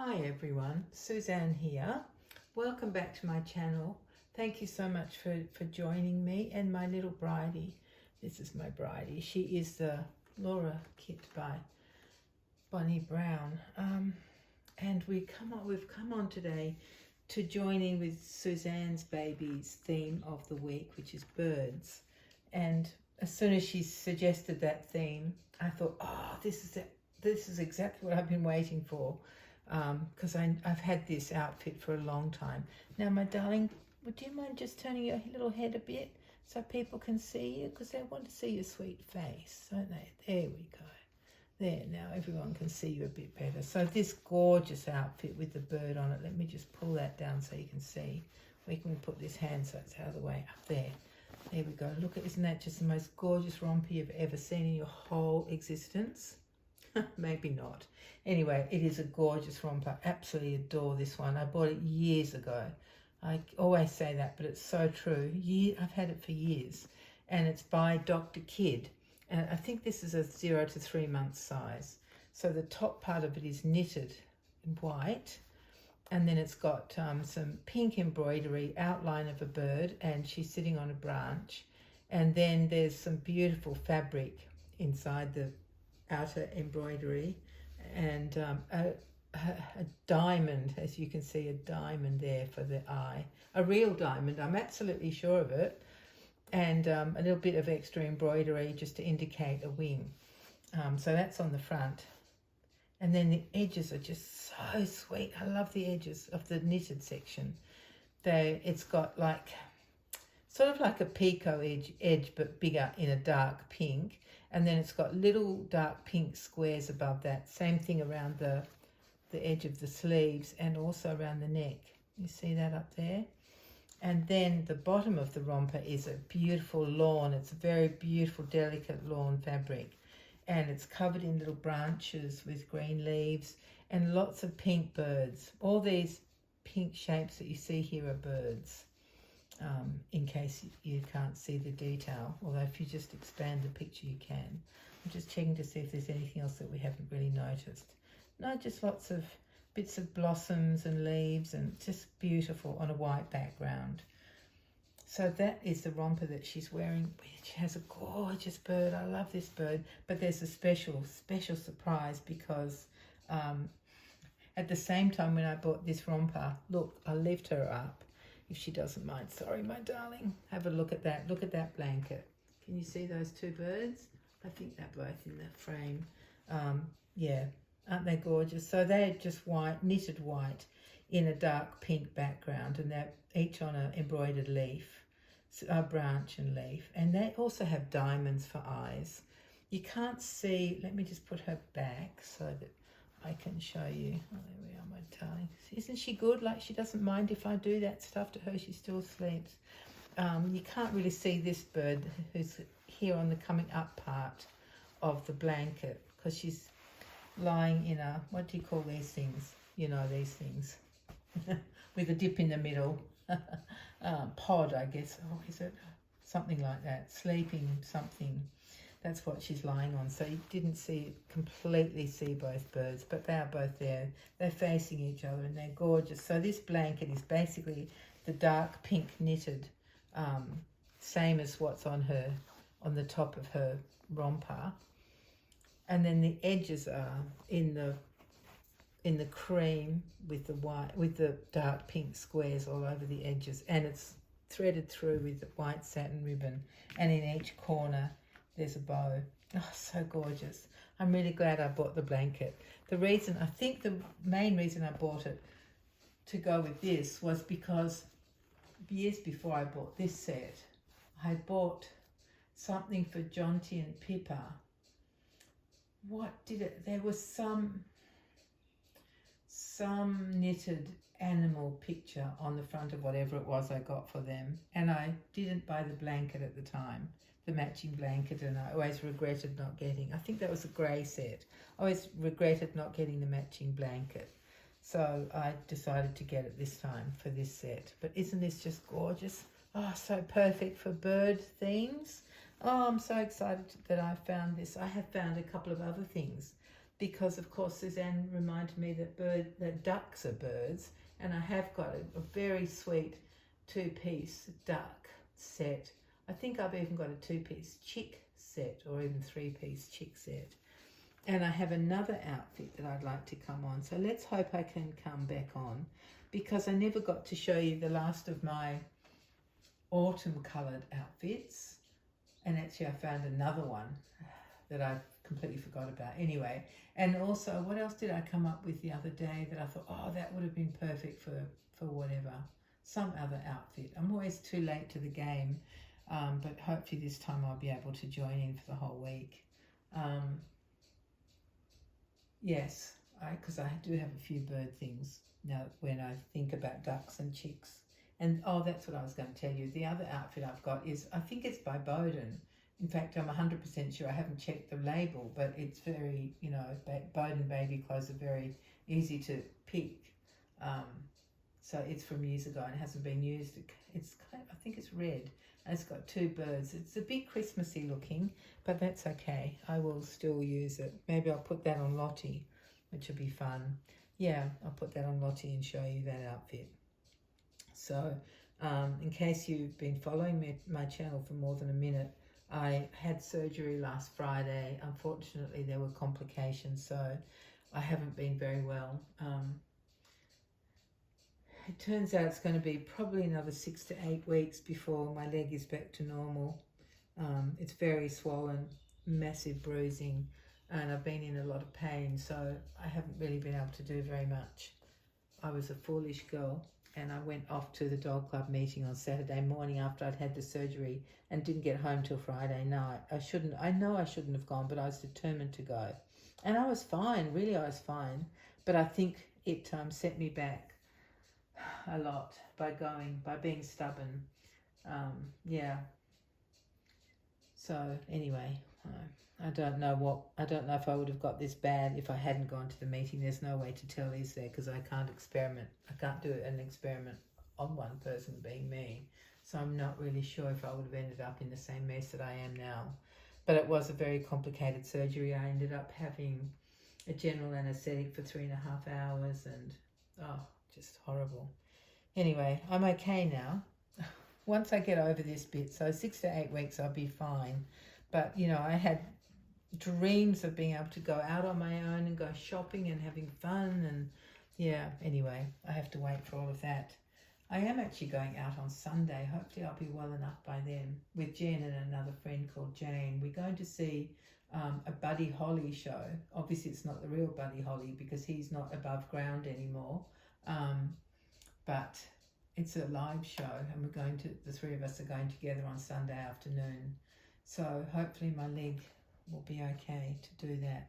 Hi everyone, Suzanne here. Welcome back to my channel. Thank you so much for joining me and my little bridie. This is my bridie. She is the Laura kit by Bonnie Brown. And we've come on today to join in with Suzanne's baby's theme of the week, which is birds. And as soon as she suggested that theme, I thought, oh, this is exactly what I've been waiting for. Because I've had this outfit for a long time. Now, my darling, would you mind just turning your little head a bit so people can see you? Because they want to see your sweet face, don't they? There we go. There, now everyone can see you a bit better. So this gorgeous outfit with the bird on it, let me just pull that down so you can see. We can put this hand so it's out of the way. Up there. There we go. Look, isn't that just the most gorgeous romper you've ever seen in your whole existence? Maybe not. Anyway, it is a gorgeous romper. Absolutely adore this one. I bought it years ago. I always say that, but it's so true. I've had it for years. And it's by Dr. Kidd. And I think this is a 0 to 3 month size. So the top part of it is knitted in white. And then it's got some pink embroidery, outline of a bird, and she's sitting on a branch. And then there's some beautiful fabric inside the outer embroidery, and a diamond, as you can see, a diamond there for the eye, a real diamond, I'm absolutely sure of it, and a little bit of extra embroidery just to indicate a wing. So that's on the front, and then the edges are just so sweet. I love the edges of the knitted section. It's got like sort of like a picot edge but bigger in a dark pink. And then it's got little dark pink squares above that. Same thing around the edge of the sleeves and also around the neck. You see that up there? And then the bottom of the romper is a beautiful lawn. It's a very beautiful, delicate lawn fabric. And it's covered in little branches with green leaves and lots of pink birds. All these pink shapes that you see here are birds. In case you can't see the detail, although if you just expand the picture you can. I'm just checking to see if there's anything else that we haven't really noticed. No, just lots of bits of blossoms and leaves, and just beautiful on a white background. So that is the romper that she's wearing, which has a gorgeous bird. I love this bird, but there's a special surprise because at the same time when I bought this romper, look, I'll lift her up if she doesn't mind. Sorry, my darling. Have a look at that. Look at that blanket. Can you see those two birds? I think they're both in the frame. Yeah, aren't they gorgeous? So they're just white, knitted white in a dark pink background, and they're each on an embroidered leaf, a branch and leaf. And they also have diamonds for eyes. You can't see, let me just put her back so that I can show you. Oh, there we are, my darling. Isn't she good? Like, she doesn't mind if I do that stuff to her. She still sleeps. You can't really see this bird who's here on the coming up part of the blanket because she's lying in a, what do you call these things? You know, these things with a dip in the middle. Pod, I guess. Oh, is it? Something like that. Sleeping something. That's what she's lying on. So you didn't completely see both birds, but they are both there. They're facing each other and they're gorgeous. So this blanket is basically the dark pink knitted, same as what's on the top of her romper. And then the edges are in the cream with the white, with the dark pink squares all over the edges. And it's threaded through with white satin ribbon. And in each corner, there's a bow. Oh, so gorgeous. I'm really glad I bought the blanket. I think the main reason I bought it to go with this was because years before I bought this set, I bought something for Jonty and Pippa. There was some knitted animal picture on the front of whatever it was I got for them. And I didn't buy the blanket at the time, the matching blanket, and I always regretted not getting, I think that was a grey set. I always regretted not getting the matching blanket. So I decided to get it this time for this set. But isn't this just gorgeous? Oh, so perfect for bird themes. Oh, I'm so excited that I found this. I have found a couple of other things because of course Suzanne reminded me that ducks are birds, and I have got a very sweet 2-piece duck set. I think I've even got a 2-piece chick set, or even 3-piece chick set. And I have another outfit that I'd like to come on. So let's hope I can come back on, because I never got to show you the last of my autumn coloured outfits. And actually I found another one that I completely forgot about. Anyway, and also what else did I come up with the other day that I thought, oh, that would have been perfect for whatever, some other outfit. I'm always too late to the game, but hopefully this time I'll be able to join in for the whole week. Yes, because I do have a few bird things now when I think about ducks and chicks. And oh, that's what I was going to tell you. The other outfit I've got is, I think it's by Boden. In fact, I'm 100% sure. I haven't checked the label, but it's very, you know, Boden baby clothes are very easy to pick. So it's from years ago and hasn't been used. It's kind of, I think it's red, and it's got 2 birds. It's a bit Christmassy looking, but that's okay. I will still use it. Maybe I'll put that on Lottie, which will be fun. Yeah, I'll put that on Lottie and show you that outfit. So in case you've been following my channel for more than a minute, I had surgery last Friday. Unfortunately, there were complications, so I haven't been very well. It turns out it's going to be probably another 6 to 8 weeks before my leg is back to normal. It's very swollen, massive bruising, and I've been in a lot of pain, so I haven't really been able to do very much. I was a foolish girl, and I went off to the dog club meeting on Saturday morning after I'd had the surgery and didn't get home till Friday night. I know I shouldn't have gone, but I was determined to go. And I was fine, really I was fine. But I think it set me back a lot by being stubborn. Yeah. So anyway, I don't know if I would have got this bad if I hadn't gone to the meeting. There's no way to tell, is there? Because I can't experiment. I can't do an experiment on one person being me. So I'm not really sure if I would have ended up in the same mess that I am now. But it was a very complicated surgery. I ended up having a general anaesthetic for 3.5 hours, and just horrible. Anyway, I'm okay now. Once I get over this bit, so 6 to 8 weeks, I'll be fine. But, you know, I had dreams of being able to go out on my own and go shopping and having fun, and yeah, anyway, I have to wait for all of that. I am actually going out on Sunday. Hopefully I'll be well enough by then with Jen and another friend called Jane. We're going to see a Buddy Holly show. Obviously it's not the real Buddy Holly because he's not above ground anymore, but it's a live show, and the 3 of us are going together on Sunday afternoon. So hopefully my leg will be okay to do that.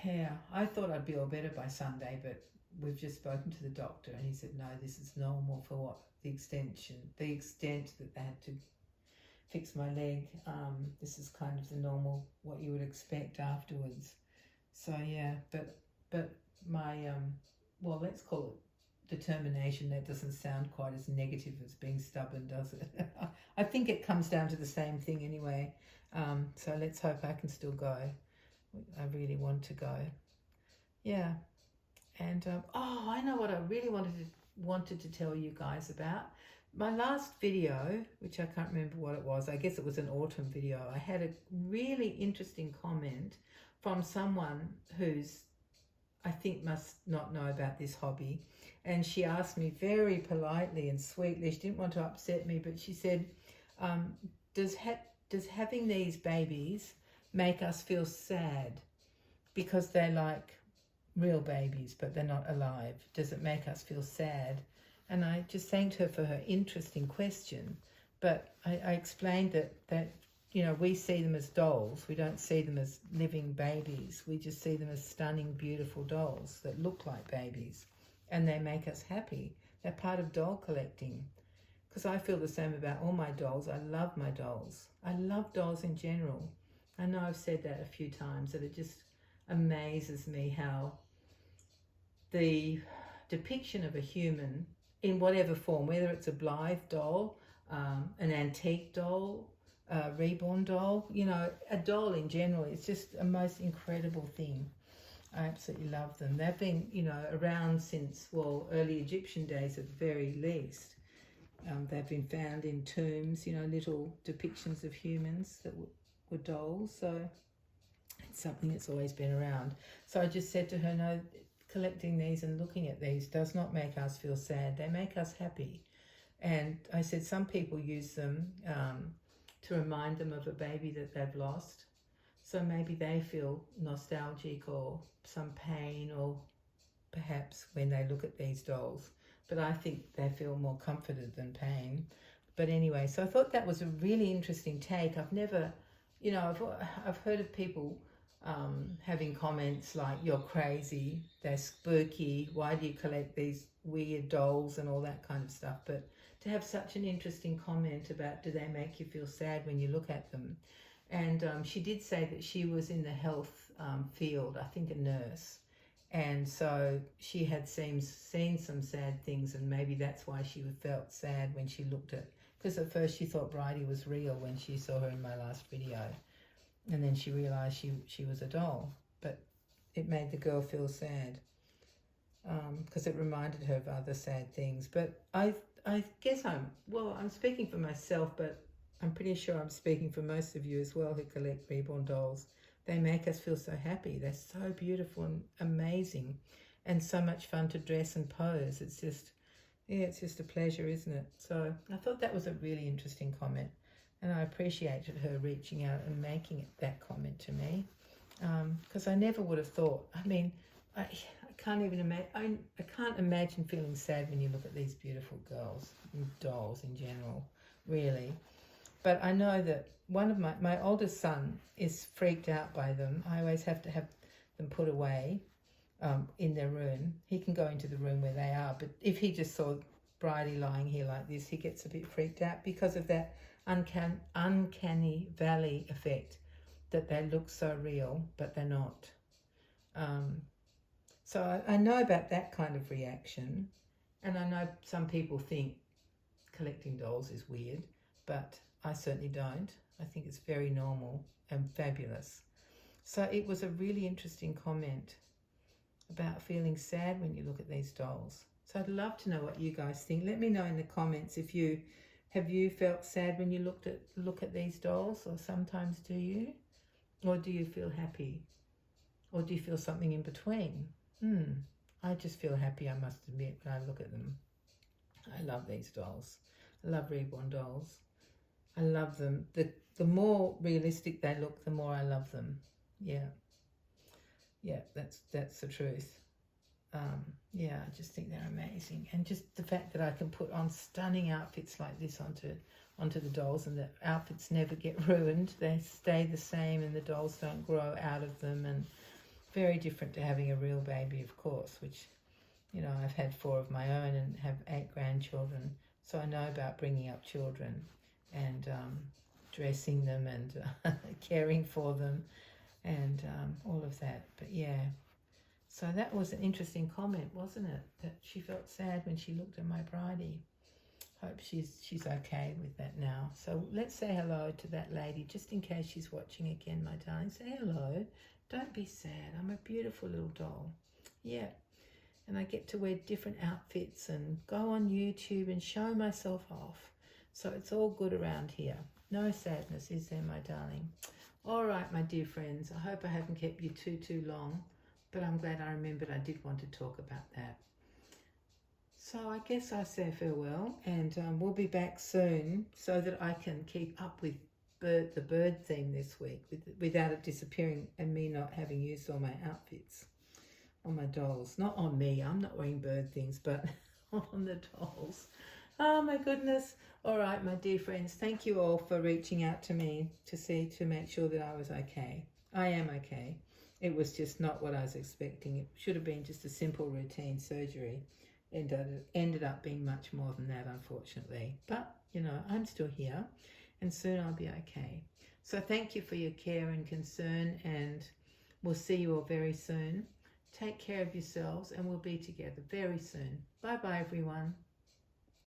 Yeah, I thought I'd be all better by Sunday, but we've just spoken to the doctor and he said, no, this is normal for what the extent that they had to fix my leg. This is kind of the normal, what you would expect afterwards. So yeah, but my, well, let's call it determination. That doesn't sound quite as negative as being stubborn, does it? I think it comes down to the same thing anyway. So let's hope I can still go. I really want to go. Yeah. And I know what I really wanted to tell you guys about. My last video, which I can't remember what it was, I guess it was an autumn video, I had a really interesting comment from someone who's, I think, must not know about this hobby. And she asked me very politely and sweetly, she didn't want to upset me, but she said, does having these babies make us feel sad because they're like real babies but they're not alive? Does it make us feel sad? And I just thanked her for her interesting question, but I explained that you know, we see them as dolls. We don't see them as living babies. We just see them as stunning, beautiful dolls that look like babies, and they make us happy. They're part of doll collecting, because I feel the same about all my dolls. I love my dolls. I love dolls in general. I know I've said that a few times, that it just amazes me how the depiction of a human in whatever form, whether it's a Blythe doll, an antique doll, reborn doll. You know, a doll in general, it's just a most incredible thing. I absolutely love them. They've been, you know, around since, well, early Egyptian days at the very least. They've been found in tombs, you know, little depictions of humans that were dolls. So it's something that's always been around. So I just said to her, no, collecting these and looking at these does not make us feel sad. They make us happy. And I said some people use them to remind them of a baby that they've lost. So maybe they feel nostalgic or some pain, or perhaps when they look at these dolls. But I think they feel more comforted than pain. But anyway, so I thought that was a really interesting take. I've never, you know, I've heard of people having comments like, you're crazy, they're spooky, why do you collect these weird dolls and all that kind of stuff. But to have such an interesting comment about, do they make you feel sad when you look at them? And she did say that she was in the health field, I think a nurse. And so she had seen some sad things, and maybe that's why she felt sad when she looked at, because at first she thought Bridie was real when she saw her in my last video. And then she realised she was a doll. But it made the girl feel sad because it reminded her of other sad things. But I guess I'm speaking for myself, but I'm pretty sure I'm speaking for most of you as well who collect reborn dolls. They make us feel so happy. They're so beautiful and amazing and so much fun to dress and pose. It's just, yeah, it's just a pleasure, isn't it? So I thought that was a really interesting comment, and I appreciated her reaching out and making that comment to me, because I never would have thought. I mean, I can't even imagine. I can't imagine feeling sad when you look at these beautiful girls and dolls in general, really. But I know that one of my oldest son is freaked out by them. I always have to have them put away in their room. He can go into the room where they are, but if he just saw Bridie lying here like this, he gets a bit freaked out because of that uncanny valley effect, that they look so real, but they're not. So I know about that kind of reaction, and I know some people think collecting dolls is weird, but I certainly don't. I think it's very normal and fabulous. So it was a really interesting comment about feeling sad when you look at these dolls. So I'd love to know what you guys think. Let me know in the comments if you have felt sad when you look at these dolls, or sometimes do you? Or do you feel happy? Or do you feel something in between? I just feel happy, I must admit, when I look at them. I love these dolls. I love reborn dolls. I love them. The more realistic they look, the more I love them. Yeah, that's the truth. Yeah, I just think they're amazing, and just the fact that I can put on stunning outfits like this onto the dolls, and the outfits never get ruined. They stay the same, and the dolls don't grow out of them. And very different to having a real baby, of course, which, you know, I've had 4 of my own and have 8 grandchildren, so I know about bringing up children and dressing them and caring for them and all of that. But yeah, so that was an interesting comment, wasn't it? That she felt sad when she looked at my Bridie. Hope she's okay with that now. So let's say hello to that lady, just in case she's watching again, my darling. Say hello. Don't be sad. I'm a beautiful little doll. Yeah. And I get to wear different outfits and go on YouTube and show myself off. So it's all good around here. No sadness, is there, my darling? All right, my dear friends. I hope I haven't kept you too long, but I'm glad I remembered I did want to talk about that. So I guess I say farewell, and we'll be back soon so that I can keep up with the bird theme this week without it disappearing and me not having used all my outfits on my dolls. Not on me, I'm not wearing bird things, but on the dolls. Oh my goodness. All right, my dear friends, thank you all for reaching out to me to make sure that I was okay. I am okay. It was just not what I was expecting. It should have been just a simple routine surgery, and it ended up being much more than that, unfortunately. But, you know, I'm still here, and soon I'll be okay. So thank you for your care and concern, and we'll see you all very soon. Take care of yourselves, and we'll be together very soon. Bye-bye, everyone.